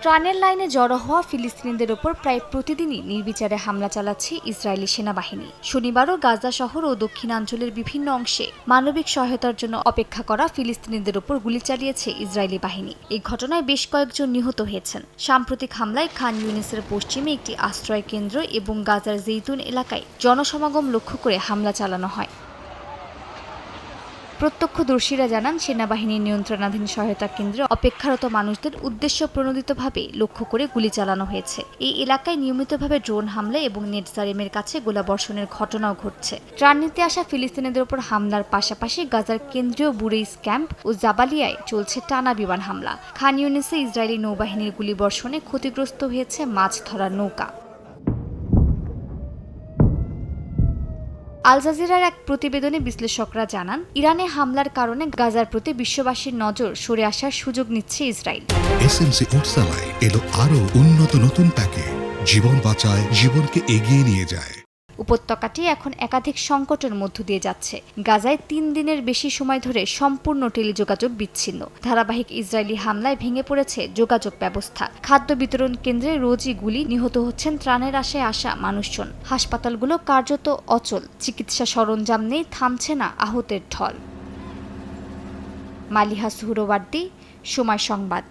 ত্রাণের লাইনে জড়ো হওয়া ফিলিস্তিনিদের ওপর প্রায় প্রতিদিনই নির্বিচারে হামলা চালাচ্ছে ইসরায়েলি সেনাবাহিনী। শনিবারও গাজা শহর ও দক্ষিণাঞ্চলের বিভিন্ন অংশে মানবিক সহায়তার জন্য অপেক্ষা করা ফিলিস্তিনিদের ওপর গুলি চালিয়েছে ইসরায়েলি বাহিনী। এই ঘটনায় বেশ কয়েকজন নিহত হয়েছেন। সাম্প্রতিক হামলায় খান ইউনিসের পশ্চিমে একটি আশ্রয় কেন্দ্র এবং গাজার জেইতুন এলাকায় জনসমাগম লক্ষ্য করে হামলা চালানো হয়। প্রত্যক্ষদর্শীরা জানান, সেনাবাহিনীর নিয়ন্ত্রণাধীন সহায়তা কেন্দ্রে অপেক্ষারত মানুষদের উদ্দেশ্য প্রণোদিতভাবে লক্ষ্য করে গুলি চালানো হয়েছে। এই এলাকায় নিয়মিতভাবে ড্রোন হামলা এবং নেটজারিমের কাছে গোলাবর্ষণের ঘটনাও ঘটছে। ত্রাণ নিতে আসা ফিলিস্তিনিদের উপর হামলার পাশাপাশি গাজার কেন্দ্রীয় বুরেইস ক্যাম্প ও জাবালিয়ায় চলছে টানা বিমান হামলা। খান ইউনিসে ইসরায়েলি নৌবাহিনীর গুলিবর্ষণে ক্ষতিগ্রস্ত হয়েছে মাছ ধরার নৌকা। আল জাজিরার এক প্রতিবেদনে বিশ্লেষকরা জানান, ইরানে হামলার কারণে গাজার প্রতি বিশ্ববাসীর নজর সরে আসার সুযোগ নিচ্ছে ইসরায়েল। এসএমসি ওটসালাই এলো আরো উন্নত নতুন প্যাকে, জীবন বাঁচায়, জীবনকে এগিয়ে নিয়ে যায়। উপত্যকাটি এখন একাধিক সংকটের মধ্য দিয়ে যাচ্ছে। গাজায় ৩ দিনের বেশি সময় ধরে সম্পূর্ণ টেলিযোগাযোগ বিচ্ছিন্ন। ধারাবাহিক ইসরায়েলি হামলায় ভেঙে পড়েছে যোগাযোগ ব্যবস্থা। খাদ্য বিতরণ কেন্দ্রে রোজই গুলি, নিহত হচ্ছেন ত্রাণের আশায় আসা মানুষজন। হাসপাতালগুলো কার্যত অচল, চিকিৎসা সরঞ্জাম নেই, থামছে না আহতের ঢল। মালিহা সুহরওয়ার্দী, সময় সংবাদ।